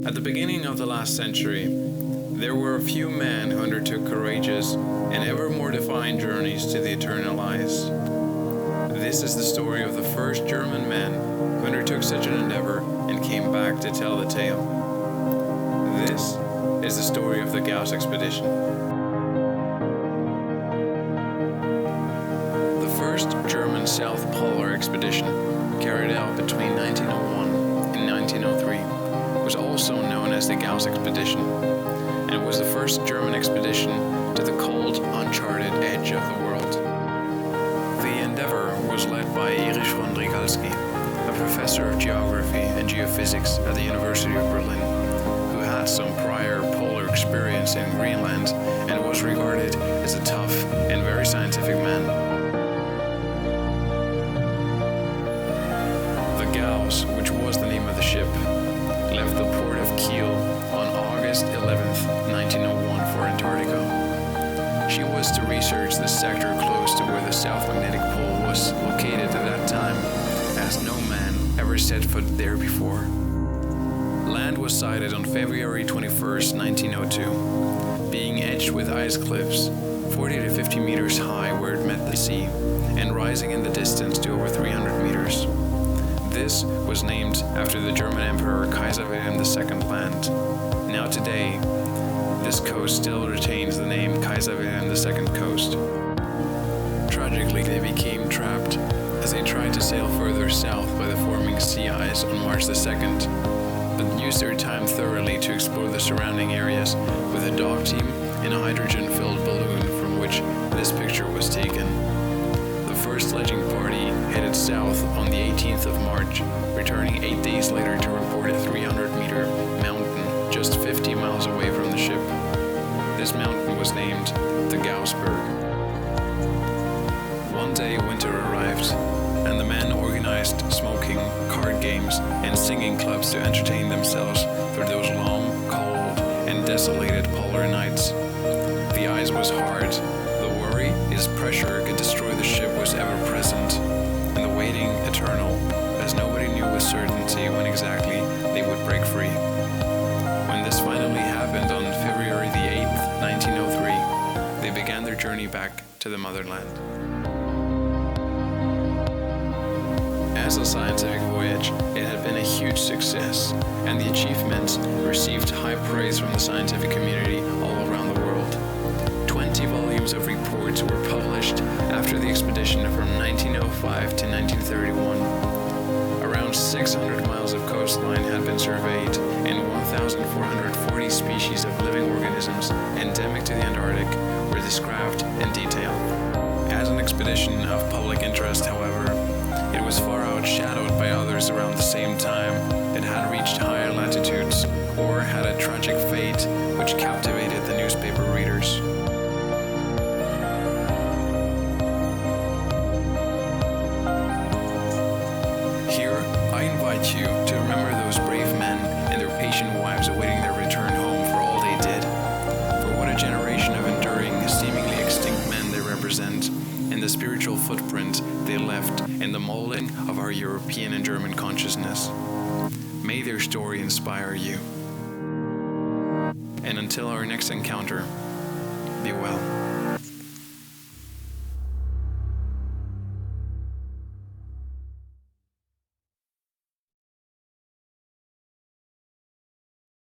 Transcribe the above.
At the beginning of the last century, there were a few men who undertook courageous and ever more defined journeys to the eternal ice. This is the story of the first German men who undertook such an endeavor and came back to tell the tale. This is the story of the Gauss Expedition. The first German South Polar expedition, carried out between 1901 and 1903, was also known as the Gauss Expedition, and it was the first German expedition to the cold, uncharted edge of the world. The endeavor was led by Erich von Drygalski, a professor of geography and geophysics at the University of Berlin, who had some prior polar experience in Greenland and was regarded as a tough and very scientific man. The Gauss, which was the name of the ship, left the port of Kiel on August 11th, 1901 for Antarctica. She was to research the sector close to where the South Magnetic Pole was located at that time, as no man ever set foot there before. Land was sighted on February 21st, 1902, being edged with ice cliffs, 40 to 50 meters high where it met the sea, and rising in the distance to over 300 meters. This was named after the German Emperor Kaiser Wilhelm II land. Now today, this coast still retains the name Kaiser Wilhelm II Coast. Tragically, they became trapped as they tried to sail further south by the forming sea ice on March the 2nd, but used their time thoroughly to explore the surrounding areas with a dog team and a hydrogen-filled balloon from which this picture was taken. The first sledging party headed south on the 18th of March, returning 8 days later to report a 300-meter mountain just 50 miles away from the ship. This mountain was named the Gaussberg. One day winter arrived, and the men organized smoking, card games, and singing clubs to entertain themselves through those long, cold, and desolated polar nights. The ice was hard. The worry is pressure could destroy the ship was ever present, and the waiting eternal, as nobody knew with certainty when exactly they would break free. When this finally happened on February the 8th, 1903, they began their journey back to the motherland. As a scientific voyage, it had been a huge success, and the achievements received high praise from the scientific community all around the world. 20 volumes of reports were published after the expedition from 1905 to 1931. Around 600 miles of coastline had been surveyed, and 1,440 species of living organisms endemic to the Antarctic were described in detail. As an expedition of public interest, however, it was far outshadowed by others around the same time. It had reached higher latitudes, or had a tragic fate which captivated the newspaper readers. Here, I invite you to remember those brave men and their patient wives awaiting their return home for all they did, for what a generation of enduring, seemingly extinct men they represent, and the spiritual footprint they left in the molding of our European and German consciousness. May their story inspire you. And until our next encounter, be well.